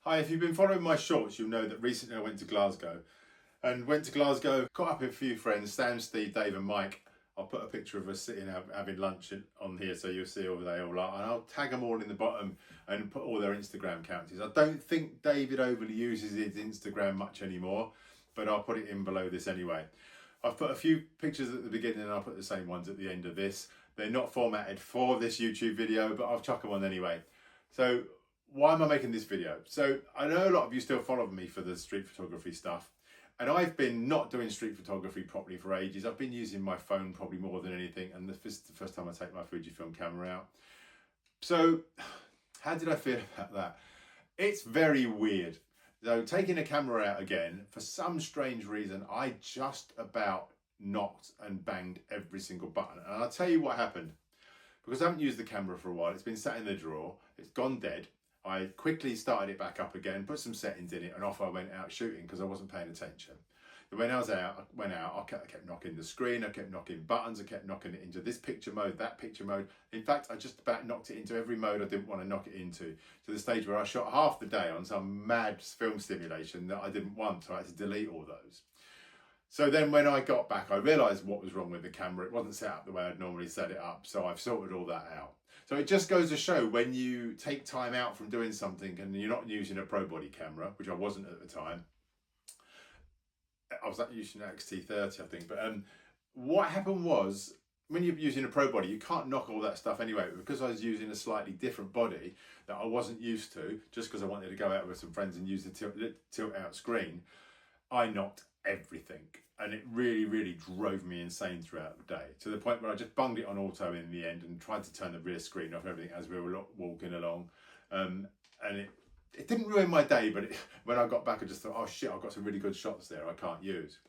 Hi, if you've been following my shorts, you'll know that recently I went to Glasgow. Caught up with a few friends, Sam, Steve, Dave and Mike. I'll put a picture of us sitting having lunch on here so you'll see all they all are. And I'll tag them all in the bottom and put all their Instagram accounts. I don't think David overly uses his Instagram much anymore, but I'll put it in below this anyway. I've put a few pictures at the beginning and I'll put the same ones at the end of this. They're not formatted for this YouTube video, but I'll chuck them on anyway. So why am I making this video? So I know a lot of you still follow me for the street photography stuff, and I've been not doing street photography properly for ages. I've been using my phone probably more than anything, and this is the first time I take my Fujifilm camera out. So how did I feel about that? It's very weird. So taking a camera out again, for some strange reason, I just about knocked and banged every single button. And I'll tell you what happened. Because I haven't used the camera for a while, it's been sat in the drawer, it's gone dead. I quickly started it back up again, put some settings in it, and off I went out shooting because I wasn't paying attention. When I went out, I kept knocking the screen, I kept knocking buttons, I kept knocking it into this picture mode, that picture mode. In fact, I just about knocked it into every mode I didn't want to knock it into, to the stage where I shot half the day on some mad film stimulation that I didn't want, so I had to delete all those. So then when I got back, I realised what was wrong with the camera. It wasn't set up the way I'd normally set it up, so I've sorted all that out. So it just goes to show, when you take time out from doing something and you're not using a pro body camera, which I wasn't at the time. I was using an XT30, I think. But what happened was, when you're using a pro body, you can't knock all that stuff anyway. But because I was using a slightly different body that I wasn't used to, just because I wanted to go out with some friends and use the tilt out screen, I knocked everything, and it really drove me insane throughout the day, to the point where I just bunged it on auto in the end and tried to turn the rear screen off and everything as we were walking along, and it didn't ruin my day, but when I got back I just thought, oh shit, I've got some really good shots there I can't use.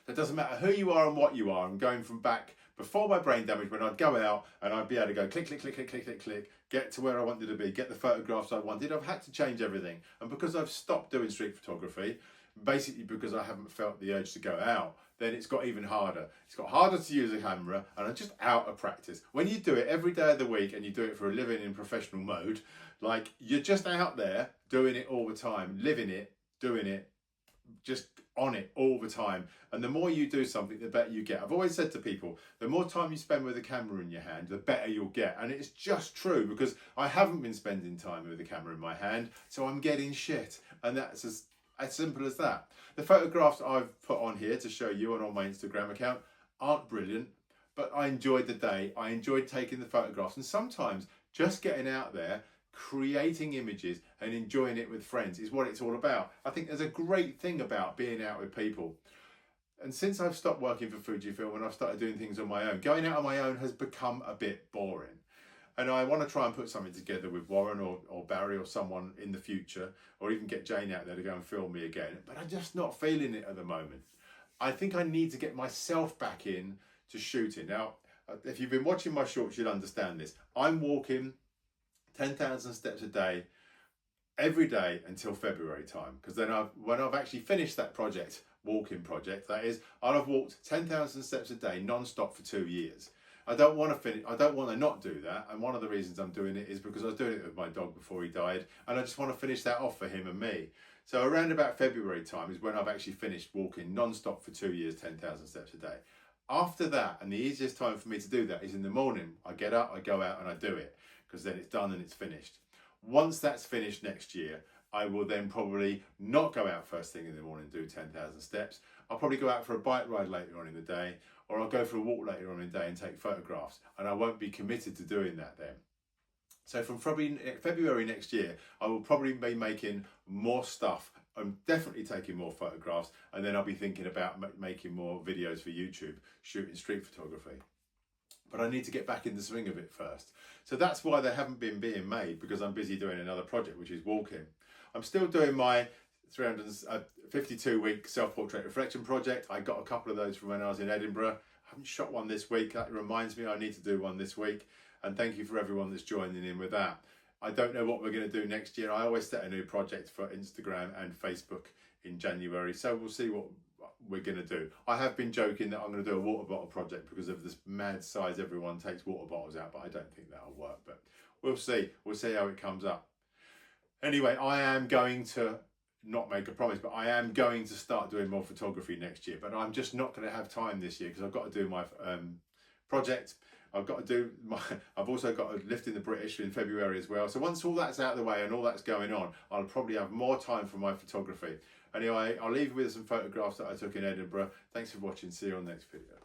So it doesn't matter who you are and what you are. I'm going from back before my brain damage, when I'd go out and I'd be able to go click, get to where I wanted to be, get the photographs I wanted. I've had to change everything, and because I've stopped doing street photography, basically because I haven't felt the urge to go out, then it's got even harder. It's got harder to use a camera, and I'm just out of practice. When you do it every day of the week and you do it for a living in professional mode, like, you're just out there doing it all the time, living it, doing it, just on it all the time. And the more you do something, the better you get. I've always said to people, the more time you spend with a camera in your hand, the better you'll get. And it's just true, because I haven't been spending time with a camera in my hand, so I'm getting shit. And that's as simple as that. The photographs I've put on here to show you and on my Instagram account aren't brilliant, but I enjoyed the day. I enjoyed taking the photographs, and sometimes just getting out there, creating images and enjoying it with friends is what it's all about. I think there's a great thing about being out with people. And since I've stopped working for Fujifilm and I've started doing things on my own, going out on my own has become a bit boring. And I want to try and put something together with Warren or Barry or someone in the future, or even get Jane out there to go and film me again. But I'm just not feeling it at the moment. I think I need to get myself back in to shooting. Now, if you've been watching my shorts, you'll understand this. I'm walking 10,000 steps a day, every day until February time. Because then when I've actually finished that walking project, that is, I'll have walked 10,000 steps a day non-stop for 2 years. I don't want to not do that, and one of the reasons I'm doing it is because I was doing it with my dog before he died, and I just want to finish that off for him and me. So around about February time is when I've actually finished walking non-stop for 2 years, 10,000 steps a day. After that, and the easiest time for me to do that is in the morning. I get up, I go out and I do it, because then it's done and it's finished. Once that's finished next year, I will then probably not go out first thing in the morning and do 10,000 steps. I'll probably go out for a bike ride later on in the day, or I'll go for a walk later on in the day and take photographs, and I won't be committed to doing that then. So from probably February next year, I will probably be making more stuff. I'm definitely taking more photographs, and then I'll be thinking about making more videos for YouTube, shooting street photography. But I need to get back in the swing of it first. So that's why they haven't been being made, because I'm busy doing another project, which is walking. I'm still doing my 352-week self-portrait reflection project. I got a couple of those from when I was in Edinburgh. I haven't shot one this week. That reminds me I need to do one this week. And thank you for everyone that's joining in with that. I don't know what we're going to do next year. I always set a new project for Instagram and Facebook in January. So we'll see what we're going to do. I have been joking that I'm going to do a water bottle project because of this mad size everyone takes water bottles out, but I don't think that'll work. But we'll see. We'll see how it comes up. Anyway, I am going to not make a promise, but I am going to start doing more photography next year. But I'm just not going to have time this year because I've got to do my project. I've got to do my, I've also got a lift in the British in February as well. So once all that's out of the way and all that's going on, I'll probably have more time for my photography. Anyway, I'll leave you with some photographs that I took in Edinburgh. Thanks for watching. See you on the next video.